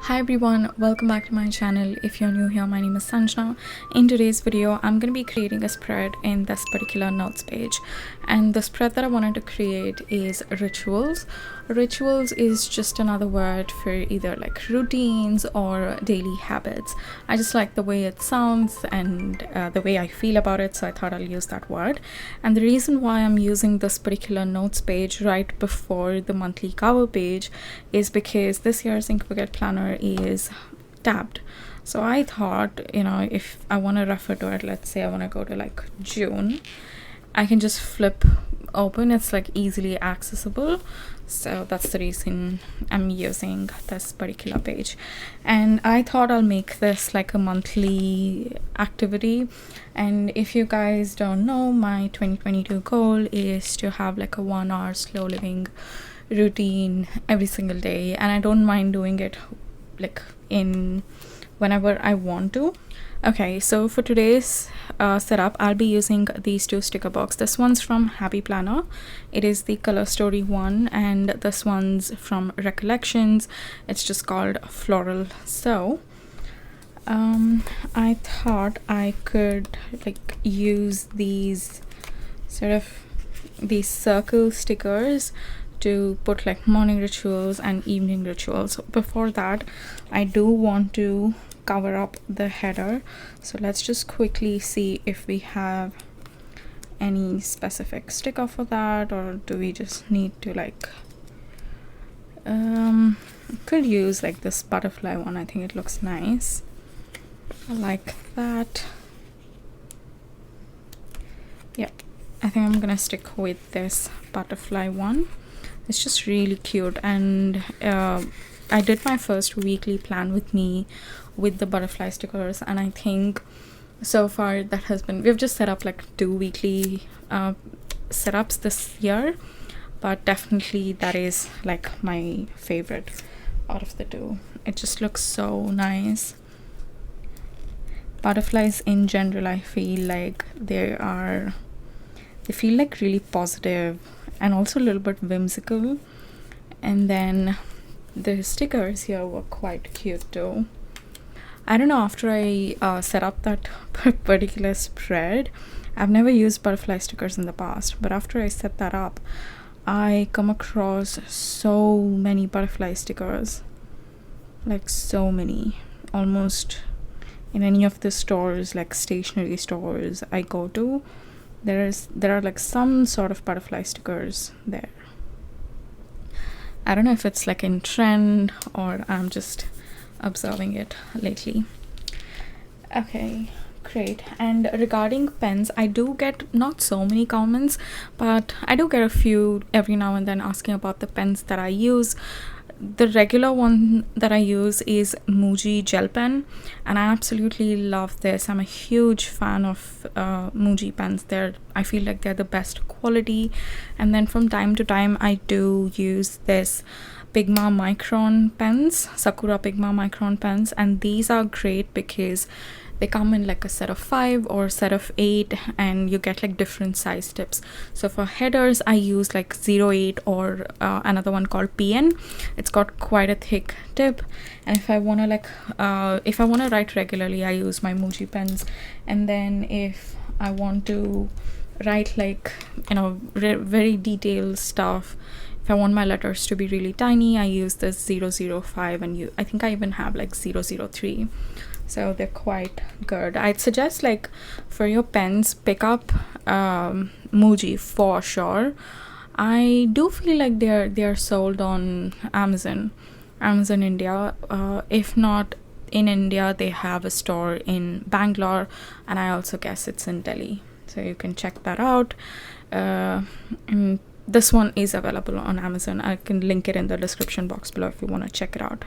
Hi everyone, welcome back to my channel. If you're new here, my name is Sanjana. In today's video, I'm going to be creating a spread in this particular notes page, and the spread that I wanted to create is rituals. Rituals is just another word for either like routines or daily habits. I just like the way it sounds and the way I feel about it, so I thought I'll use that word. And the reason why I'm using this particular notes page right before the monthly cover page is because this year's Ink Forget Planner is tabbed. So I thought, if I want to refer to it, let's say I want to go to like June, I can just flip open. It's like easily accessible. So that's the reason I'm using this particular page. And I thought I'll make this like a monthly activity. And if you guys don't know, my 2022 goal is to have like a 1 hour slow living routine every single day, and I don't mind doing it like in whenever I want to. Okay, so for today's setup, I'll be using these two sticker books. This one's from Happy Planner. It is the color story one, and this one's from Recollections. It's just called Floral. So I thought I could like use these these circle stickers to put like morning rituals and evening rituals. Before that, I do want to cover up the header, so let's just quickly see if we have any specific sticker for that, or do we just need to like could use like this butterfly one. I think it looks nice. I like that. Yep, I think I'm gonna stick with this butterfly one. It's just really cute, and I did my first weekly plan with me with the butterfly stickers, and I think so far that has been, we've just set up like 2 weekly setups this year, but definitely that is like my favorite out of the 2. It just looks so nice. Butterflies in general, I feel like they feel like really positive and also a little bit whimsical, and then the stickers here were quite cute too. I don't know, after I set up that particular spread, I've never used butterfly stickers in the past, but after I set that up, I come across so many butterfly stickers, like so many. Almost in any of the stores, like stationery stores I go to, there are like some sort of butterfly stickers there. I don't know if it's like in trend or I'm just observing it lately. Okay, great. And regarding pens, I do get not so many comments, but I do get a few every now and then asking about the pens that I use. The regular one that I use is Muji gel pen, and I absolutely love this. I'm a huge fan of Muji pens. I feel like they're the best quality. And then from time to time I do use this Pigma Micron pens, Sakura Pigma Micron pens, and these are great because they come in like a set of 5 or set of 8, and you get like different size tips. So for headers, I use like 08 or another one called PN. It's got quite a thick tip, and if I want to write regularly, I use my Muji pens. And then if I want to write like very detailed stuff, if I want my letters to be really tiny, I use this 005, and I think I even have like 003. So they're quite good. I'd suggest like for your pens, pick up Muji for sure. I do feel like they're sold on Amazon India. If not in India, they have a store in Bangalore, and I also guess it's in Delhi, so you can check that out. And this one is available on Amazon. I can link it in the description box below if you want to check it out.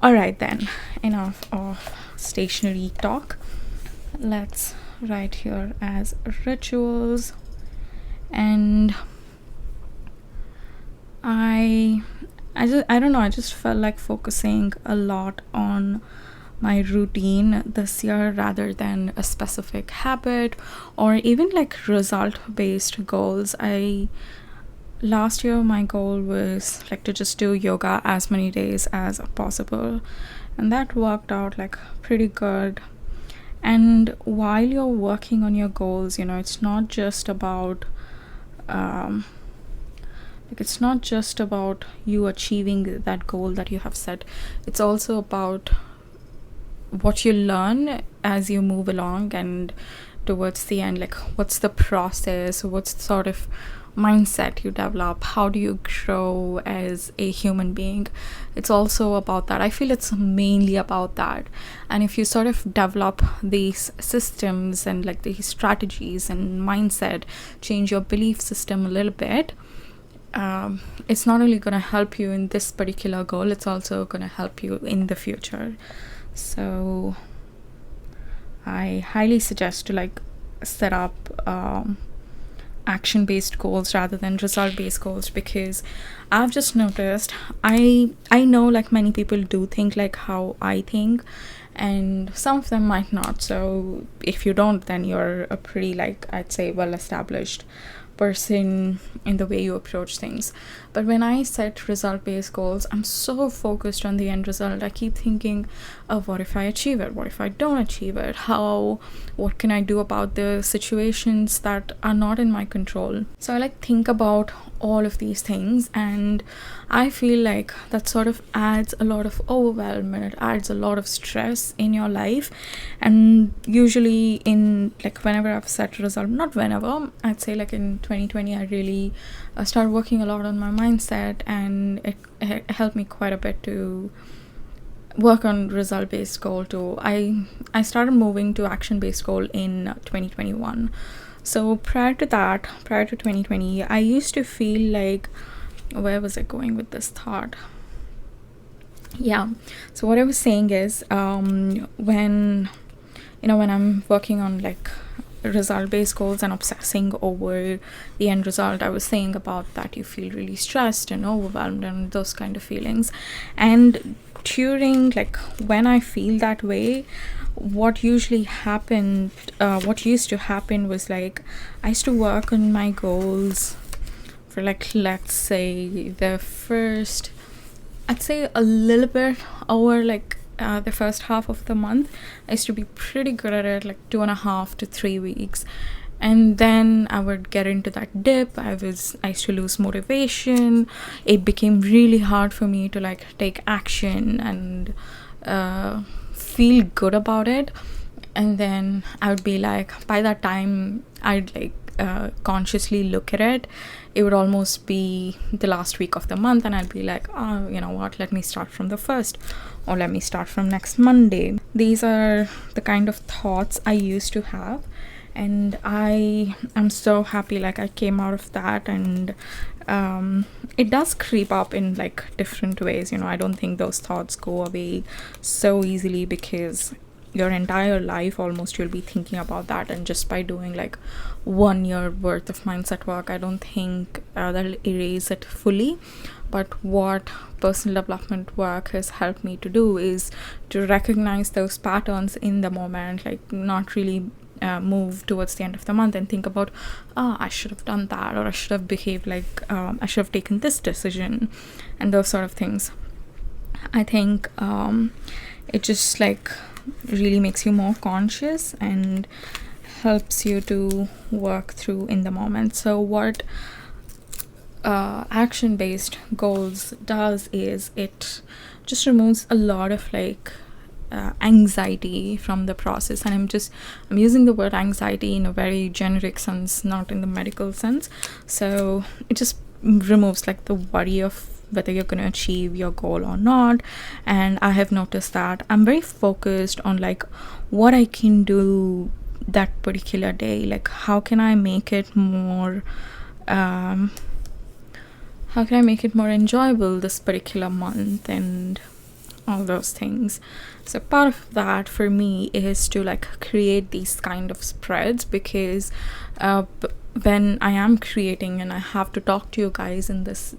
Alright then, enough of stationery talk. Let's write here as rituals. And I don't know, I just felt like focusing a lot on my routine this year rather than a specific habit or even like result based goals. I last year my goal was like to just do yoga as many days as possible, and that worked out like pretty good. And while you're working on your goals, it's not just about um, it's not just about you achieving that goal that you have set. It's also about what you learn as you move along and towards the end, like what's the process, what's the sort of mindset you develop, how do you grow as a human being. It's also about that. I feel it's mainly about that. And if you sort of develop these systems and like these strategies and mindset, change your belief system a little bit, it's not only going to help you in this particular goal, it's also going to help you in the future. So I highly suggest to like set up action-based goals rather than result-based goals, because I've just noticed, I know like many people do think like how I think, and some of them might not. So if you don't, then you're a pretty, like, I'd say, well established person in the way you approach things. But when I set result-based goals, I'm so focused on the end result. I keep thinking of what if I achieve it, what if I don't achieve it, what can I do about the situations that are not in my control. So I like think about all of these things, and I feel like that sort of adds a lot of overwhelm, and it adds a lot of stress in your life. And usually in like whenever I've set a result, not whenever, I'd say like in 2020 I really started working a lot on my mindset, and it helped me quite a bit to work on result-based goal too. I started moving to action-based goal in 2021. So prior to 2020, I used to feel like, where was I going with this thought? Yeah, so what I was saying is, when I'm working on like result-based goals and obsessing over the end result, I was saying about that you feel really stressed and overwhelmed and those kind of feelings. And during like when I feel that way, what used to happen was like I used to work on my goals for like, let's say, the first, I'd say a little bit over like the first half of the month. I used to be pretty good at it, like 2.5 to 3 weeks, and then I would get into that dip. I used to lose motivation. It became really hard for me to like take action and feel good about it. And then I would be like, by that time I'd like consciously look at it, it would almost be the last week of the month, and I'd be like, oh, you know what, let me start from the first, or let me start from next Monday. These are the kind of thoughts I used to have, and I am so happy like I came out of that. And it does creep up in like different ways. I don't think those thoughts go away so easily, because your entire life almost you'll be thinking about that. And just by doing like 1 year worth of mindset work, I don't think that'll erase it fully. But what personal development work has helped me to do is to recognize those patterns in the moment, like not really move towards the end of the month and think about, I should have done that, or I should have behaved like I should have taken this decision, and those sort of things. I think it just like really makes you more conscious and helps you to work through in the moment. So what action-based goals does is it just removes a lot of like anxiety from the process. And I'm using the word anxiety in a very generic sense, not in the medical sense. So it just removes like the worry of whether you're going to achieve your goal or not. And I have noticed that I'm very focused on like what I can do that particular day, like how can I make it more enjoyable this particular month, and all those things. So part of that for me is to like create these kind of spreads, because when I am creating and I have to talk to you guys in these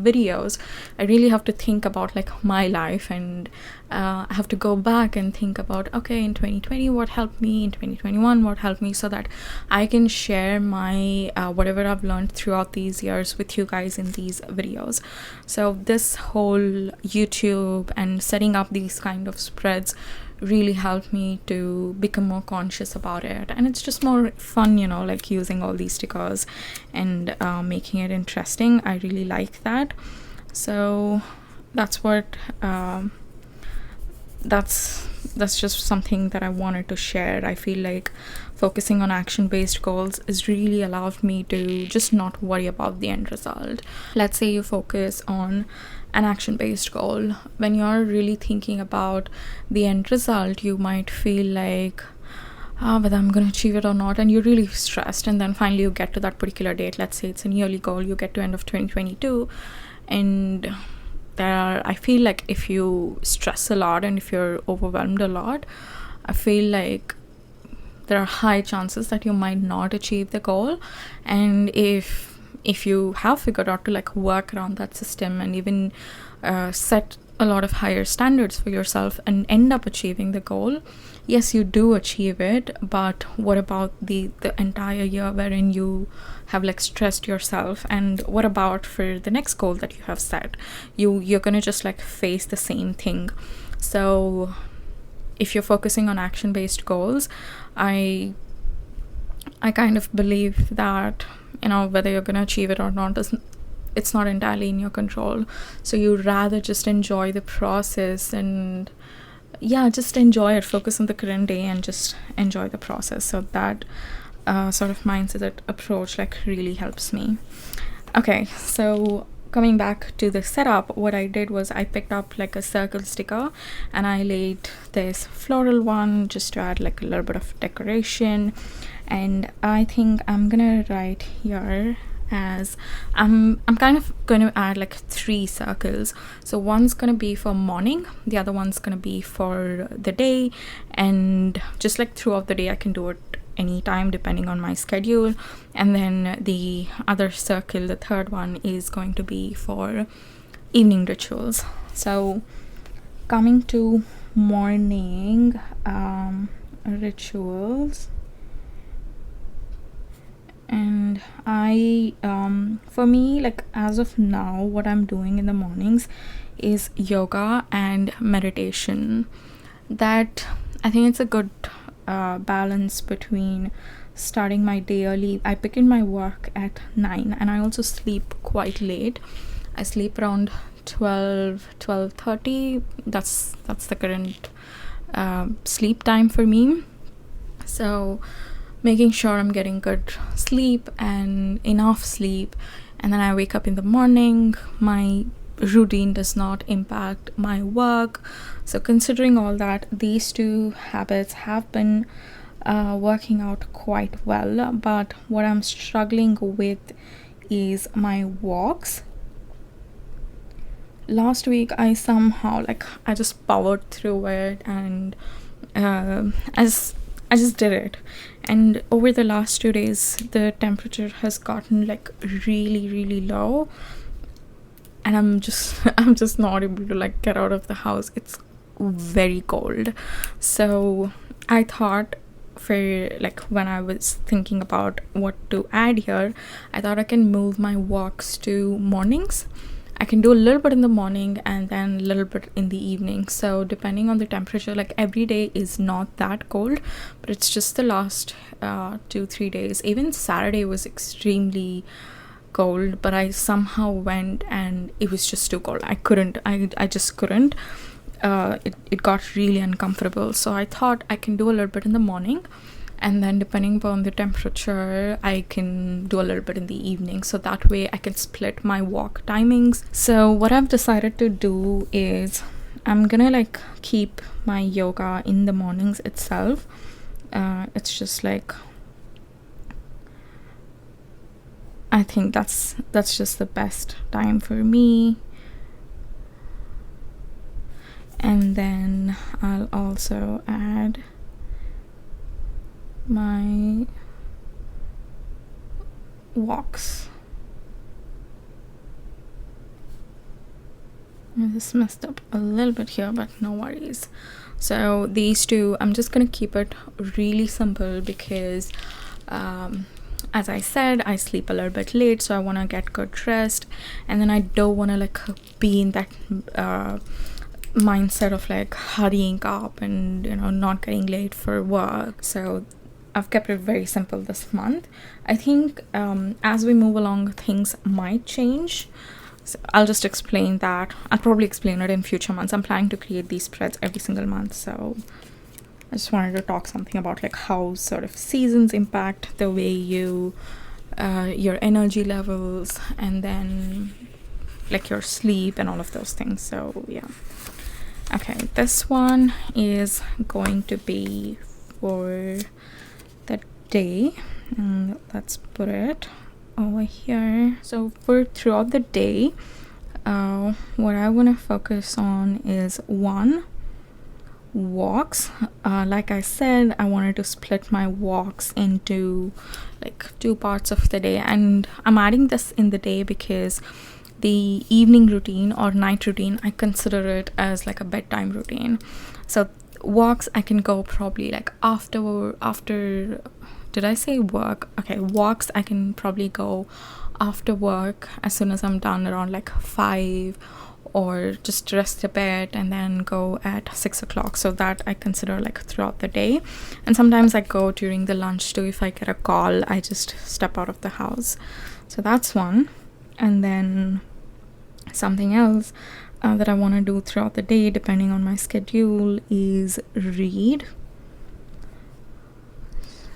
videos, I really have to think about like my life, and I have to go back and think about, okay, in 2020 what helped me, in 2021 what helped me, so that I can share my whatever I've learned throughout these years with you guys in these videos. So this whole YouTube and setting up these kind of spreads really helped me to become more conscious about it, and it's just more fun, you know, like using all these stickers and making it interesting. I really like that. So that's what that's just something that I wanted to share. I feel like focusing on action-based goals has really allowed me to just not worry about the end result. Let's say you focus on an action-based goal. When you're really thinking about the end result, you might feel like, whether I'm going to achieve it or not, and you're really stressed. And then finally you get to that particular date. Let's say it's a yearly goal, you get to end of 2022, and I feel like if you stress a lot and if you're overwhelmed a lot, I feel like there are high chances that you might not achieve the goal. And if you have figured out to like work around that system and even set a lot of higher standards for yourself and end up achieving the goal, yes, you do achieve it. But what about the entire year wherein you have like stressed yourself? And what about for the next goal that you have set? You're gonna just like face the same thing. So if you're focusing on action-based goals, I kind of believe that, you know, whether you're going to achieve it or not, it's not entirely in your control. So you rather just enjoy the process, and just enjoy it, focus on the current day and just enjoy the process. So that sort of mindset approach like really helps me. Okay, so coming back to the setup, what I did was I picked up like a circle sticker and I laid this floral one just to add like a little bit of decoration. And I think I'm gonna write here as I'm kind of going to add like 3 circles. So one's gonna be for morning, the other one's gonna be for the day, and just like throughout the day I can do it anytime depending on my schedule. And then the other circle, the third one, is going to be for evening rituals. So coming to morning rituals, and I for me, like as of now, what I'm doing in the mornings is yoga and meditation. That I think it's a good balance between starting my day early. I begin my work at 9 and I also sleep quite late. I sleep around 12:30. That's the current sleep time for me. So making sure I'm getting good sleep and enough sleep, and then I wake up in the morning, my routine does not impact my work. So considering all that, these 2 habits have been working out quite well. But what I'm struggling with is my walks. Last week I somehow I just powered through it, and I just did it. And over the last 2 days the temperature has gotten like really, really low, and I'm just not able to like get out of the house. It's very cold. So I thought, for like when I was thinking about what to add here, I thought I can move my walks to mornings. I can do a little bit in the morning and then a little bit in the evening. So depending on the temperature, like every day is not that cold, but it's just the last 2-3 days. Even Saturday was extremely cold, but I somehow went and it was just too cold. I just couldn't. It got really uncomfortable. So I thought I can do a little bit in the morning, and then depending upon the temperature I can do a little bit in the evening, so that way I can split my walk timings. So what I've decided to do is I'm gonna like keep my yoga in the mornings itself. It's just like, I think that's just the best time for me. And then I'll also add my walks. This messed up a little bit here, but no worries. So these two, I'm just gonna keep it really simple because as I said, I sleep a little bit late, so I want to get good rest, and then I don't want to like be in that mindset of like hurrying up and, you know, not getting late for work. So I've kept it very simple this month. I think as we move along, things might change. So I'll just explain that. I'll probably explain it in future months. I'm planning to create these spreads every single month, so I just wanted to talk something about like how sort of seasons impact the way you your energy levels, and then like your sleep and all of those things. So yeah. Okay, this one is going to be for the day, and let's put it over here. So for throughout the day, what I want to focus on is one, walks. Like I said, I wanted to split my walks into like 2 parts of the day, and I'm adding this in the day because the evening routine or night routine, I consider it as like a bedtime routine. So walks I can go probably like after did I say work? Okay, walks I can probably go after work as soon as I'm done around like 5, or just rest a bit and then go at 6 o'clock. So that I consider like throughout the day. And sometimes I go during the lunch too. If I get a call, I just step out of the house. So that's one. And then something else that I want to do throughout the day, depending on my schedule, is read.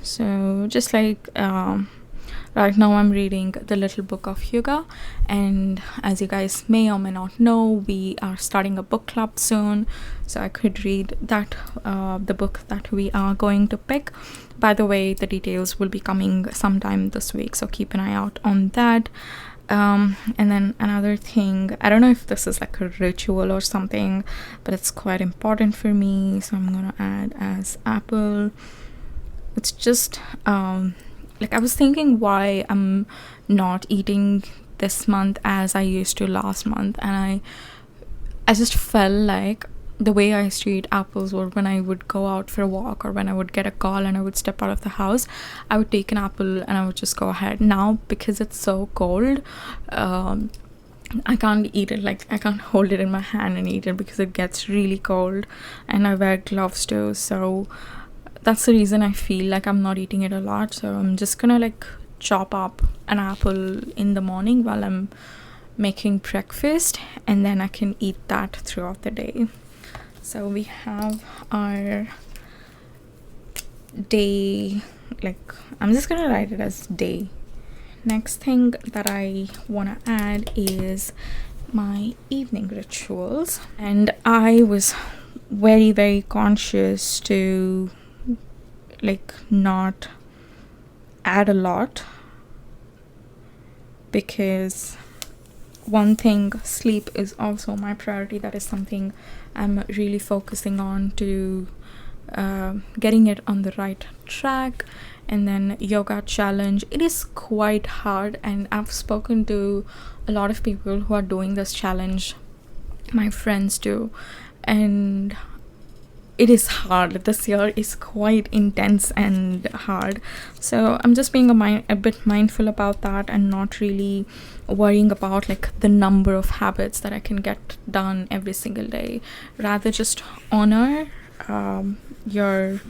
So just like right now I'm reading The Little Book of Yoga, and as you guys may or may not know, we are starting a book club soon, so I could read that the book that we are going to pick. By the way, the details will be coming sometime this week, so keep an eye out on that. And then another thing, I don't know if this is like a ritual or something, but it's quite important for me, so I'm gonna add as apple. It's just like I was thinking why I'm not eating this month as I used to last month, and I just felt like the way I used to eat apples were when I would go out for a walk, or when I would get a call and I would step out of the house, I would take an apple and I would just go ahead. Now, because it's so cold, I can't eat it, like I can't hold it in my hand and eat it because it gets really cold, and I wear gloves too. So that's the reason I feel like I'm not eating it a lot. So I'm just gonna like chop up an apple in the morning while I'm making breakfast, and then I can eat that throughout the day. So we have our day, like I'm just gonna write it as day. Next thing that I want to add is my evening rituals, and I was very, very conscious to like not add a lot, because one thing, sleep is also my priority. That is something I'm really focusing on to getting it on the right track. And then yoga challenge, it is quite hard, and I've spoken to a lot of people who are doing this challenge, my friends too, and it is hard. This year is quite intense and hard, so I'm just being a bit mindful about that, and not really worrying about like the number of habits that I can get done every single day. Rather just honor your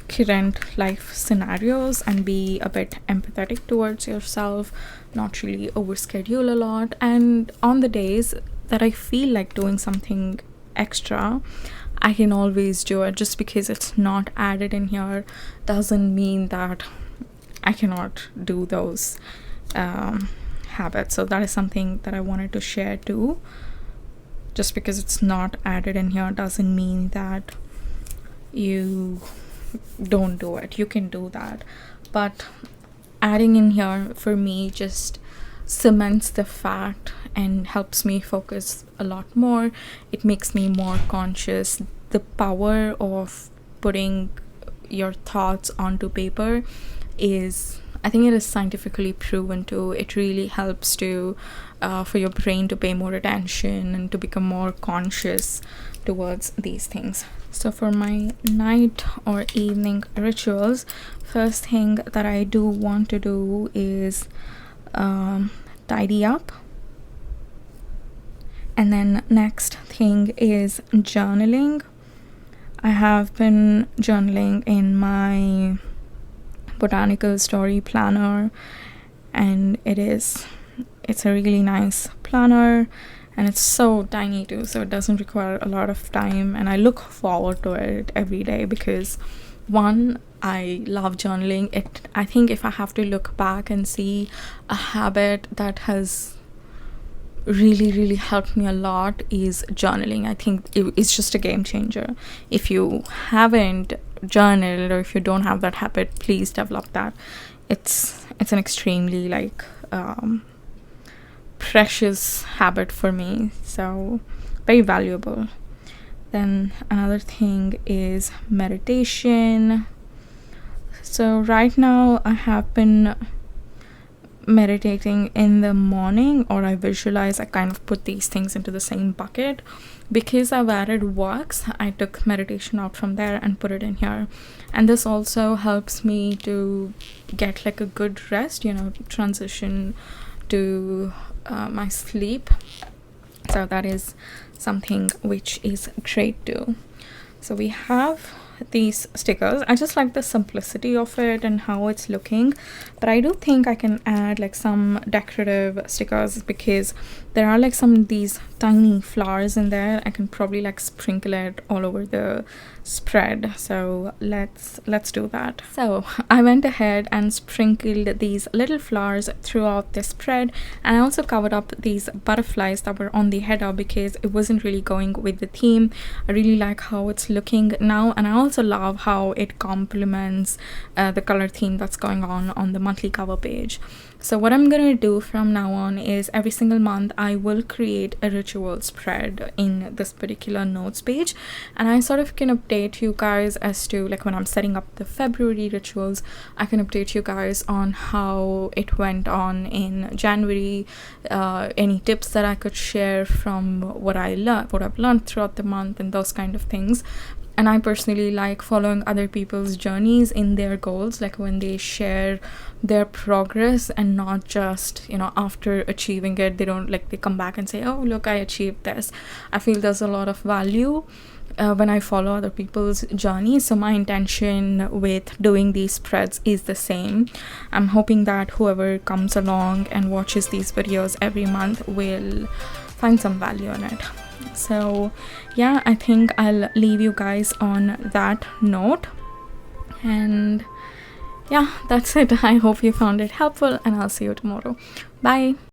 current life scenarios and be a bit empathetic towards yourself, not really overschedule a lot. And on the days that I feel like doing something extra, I can always do it. Just because it's not added in here doesn't mean that I cannot do those habits. So that is something that I wanted to share too. Just because it's not added in here doesn't mean that you don't do it. You can do that, but adding in here for me just cements the fact and helps me focus a lot more. It makes me more conscious. The power of putting your thoughts onto paper is I think it is scientifically proven to. It really helps to for your brain to pay more attention and to become more conscious towards these things. So for my night or evening rituals, first thing that I do want to do is tidy up. And then next thing is journaling. I have been journaling in my botanical story planner, and it's a really nice planner, and it's so tiny too, so it doesn't require a lot of time, and I look forward to it every day because one, I love journaling. I think if I have to look back and see a habit that has really helped me a lot is journaling. I think it's just a game changer. If you haven't journaled, or if you don't have that habit, please develop that. It's an extremely like precious habit for me, so very valuable. Then another thing is meditation. So right now I have been meditating in the morning, or I visualize. I kind of put these things into the same bucket. Because I've added walks, I took meditation out from there and put it in here, and this also helps me to get like a good rest, transition to my sleep. So that is something which is great too. So we have these stickers. I just like the simplicity of it and how it's looking, but I do think I can add like some decorative stickers because there are like some of these tiny flowers in there. I can probably like sprinkle it all over the spread, so let's do that. So I went ahead and sprinkled these little flowers throughout the spread, and I also covered up these butterflies that were on the header because it wasn't really going with the theme. I really like how it's looking now, and I also love how it complements the color theme that's going on the monthly cover page. So what I'm gonna do from now on is every single month I will create a ritual spread in this particular notes page, and I sort of can update you guys as to like when I'm setting up the February rituals, I can update you guys on how it went on in January, any tips that I could share from what I've learned throughout the month, and those kind of things. And I personally like following other people's journeys in their goals, like when they share their progress and not just, after achieving it, they don't like, they come back and say, oh, look, I achieved this. I feel there's a lot of value when I follow other people's journeys. So my intention with doing these spreads is the same. I'm hoping that whoever comes along and watches these videos every month will find some value in it. So yeah, I think I'll leave you guys on that note, and yeah, that's it. I hope you found it helpful, and I'll see you tomorrow. Bye.